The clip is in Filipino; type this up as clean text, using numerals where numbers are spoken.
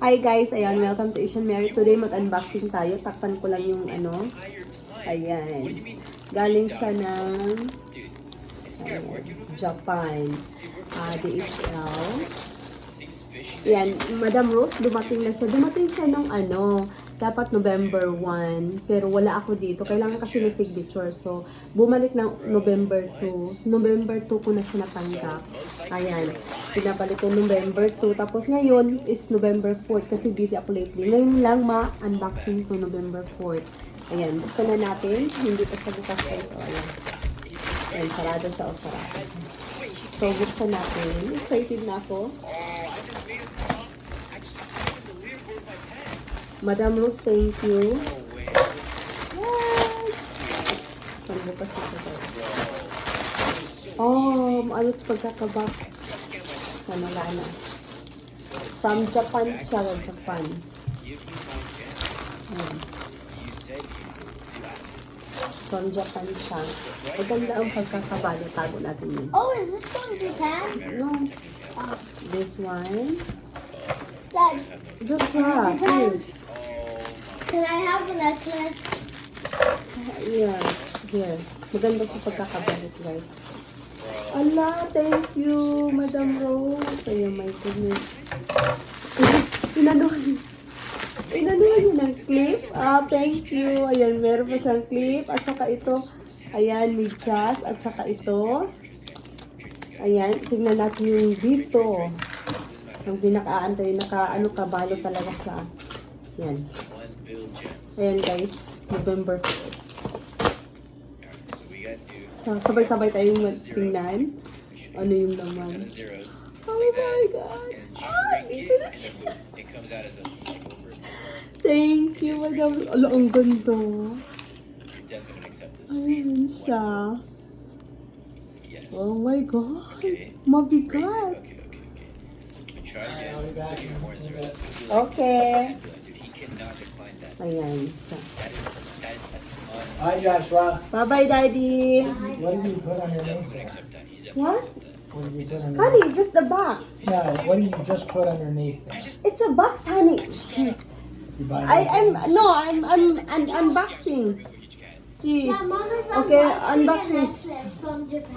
Hi guys, ayan, welcome to Asian Mary. Today mag-unboxing tayo. Takpan ko lang yung ano. Ayan. Galing siya ng Japan. DHL. Ayan, Madam Rose, dumating na siya. Dumating siya ng ano, dapat November 1. Pero wala ako dito. Kailangan kasi ng signature. So, bumalik ng November 2. November 2 ko na siya natanggap. Ayan, pinabalik ko November 2. Tapos ngayon is November 4 kasi busy ako lately. Ngayon lang ma-unboxing to November 4. Ayan, buksan na natin. Hindi pa siya bukas guys. So, ayan. Ayan, sarado siya o sarado siya. So, buksan natin. Excited na ako. Madam Rose, thank you. Yes! Saan bukas ito guys? Oh, ano ito pagkakabox? Sana na. From Japan siya, Japan. Ayan. From Japan siya. Maganda ang pagkakabalo. Tago natin yun. Oh, is this from Japan? No. This one. Dad, Just that. Yes. can I have a necklace? Yeah. Here. Maganda sa pagkakabalit, guys. Allah, thank you, Madam Rose. Ay, my goodness. Inanuhan yun ng clip. Thank you. Ayan, meron pa siyang clip. At saka ito, ayan, medyas. At saka ito. Ayan, tingnan natin yung dito. Yung pinakaantay, kabalo talaga siya. Ayan. Ayan guys, November 4. So, sabay-sabay tayong tingnan. Ano yung laman. Oh my God! Dito na siya. Thank you, Madam. Ala, ang ganda. Ayan siya. Oh my God. Mabigat. Okay. Ayan siya. Hi, Joshua. Bye-bye, Daddy. What did you put underneath? What? What did you put underneath? Honey, just the box. No, what did you just put underneath there? It's a box, honey. You buy I'm unboxing. Jeez. Yeah, Mom is Okay, unboxing unboxing. a necklace from Japan.